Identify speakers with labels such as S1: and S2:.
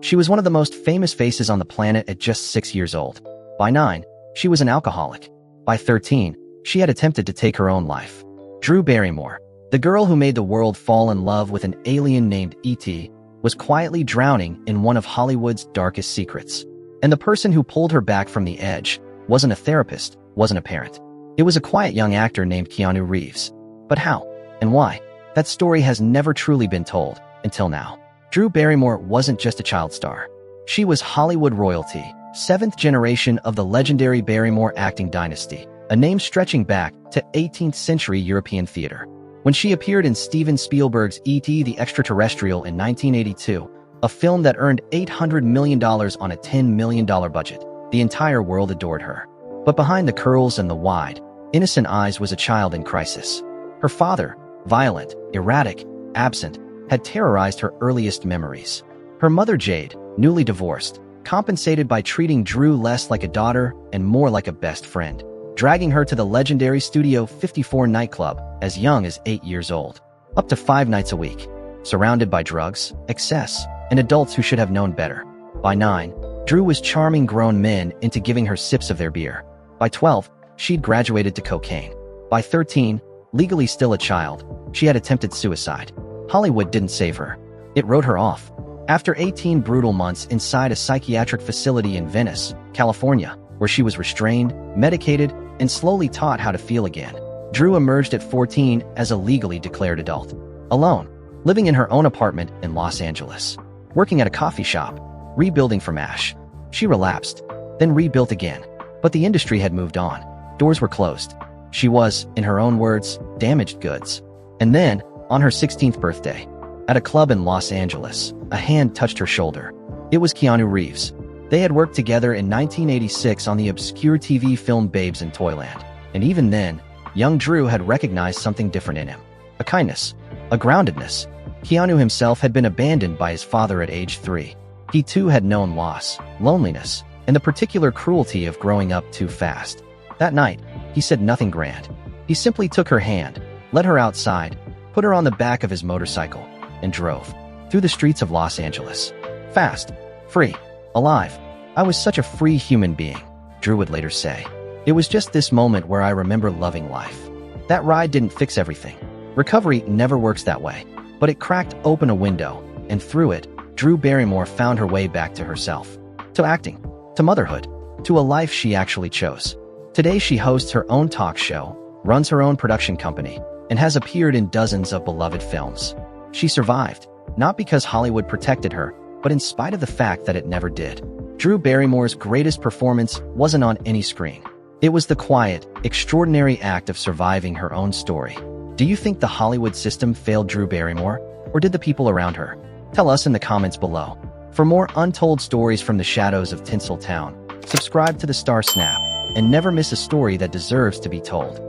S1: She was one of the most famous faces on the planet at just 6 years old. By 9, she was an alcoholic. By 13, she had attempted to take her own life. Drew Barrymore, the girl who made the world fall in love with an alien named E.T., was quietly drowning in one of Hollywood's darkest secrets. And the person who pulled her back from the edge wasn't a therapist, wasn't a parent. It was a quiet young actor named Keanu Reeves. But how? And why? That story has never truly been told, until now. Drew Barrymore wasn't just a child star. She was Hollywood royalty, 7th generation of the legendary Barrymore acting dynasty, a name stretching back to 18th century European theater. When she appeared in Steven Spielberg's E.T. the Extra-Terrestrial in 1982, a film that earned $800 million on a $10 million budget, the entire world adored her. But behind the curls and the wide, innocent eyes was a child in crisis. Her father, violent, erratic, absent, had terrorized her earliest memories. Her mother, Jade, newly divorced, compensated by treating Drew less like a daughter and more like a best friend, dragging her to the legendary Studio 54 nightclub as young as 8 years old, up to 5 nights a week, surrounded by drugs, excess, and adults who should have known better. By 9, Drew was charming grown men into giving her sips of their beer. By 12, she'd graduated to cocaine. By 13, legally still a child, she had attempted suicide. Hollywood didn't save her. It wrote her off. After 18 brutal months inside a psychiatric facility in Venice, California, where she was restrained, medicated, and slowly taught how to feel again, Drew emerged at 14 as a legally declared adult. Alone, living in her own apartment in Los Angeles, working at a coffee shop, rebuilding from ash. She relapsed, then rebuilt again. But the industry had moved on. Doors were closed. She was, in her own words, damaged goods. And then, on her 16th birthday, at a club in Los Angeles, a hand touched her shoulder. It was Keanu Reeves. They had worked together in 1986 on the obscure TV film Babes in Toyland. And even then, young Drew had recognized something different in him. A kindness, a groundedness. Keanu himself had been abandoned by his father at age 3. He too had known loss, loneliness, and the particular cruelty of growing up too fast. That night, he said nothing grand. He simply took her hand, led her outside, put her on the back of his motorcycle, and drove through the streets of Los Angeles. Fast, free, alive. I was such a free human being, Drew would later say. It was just this moment where I remember loving life. That ride didn't fix everything. Recovery never works that way. But it cracked open a window, and through it, Drew Barrymore found her way back to herself. To acting, to motherhood, to a life she actually chose. Today she hosts her own talk show, runs her own production company, and has appeared in dozens of beloved films. She survived, not because Hollywood protected her, but in spite of the fact that it never did. Drew Barrymore's greatest performance wasn't on any screen. It was the quiet, extraordinary act of surviving her own story. Do you think the Hollywood system failed Drew Barrymore, or did the people around her? Tell us in the comments below. For more untold stories from the shadows of Tinseltown, subscribe to the Star Snap, and never miss a story that deserves to be told.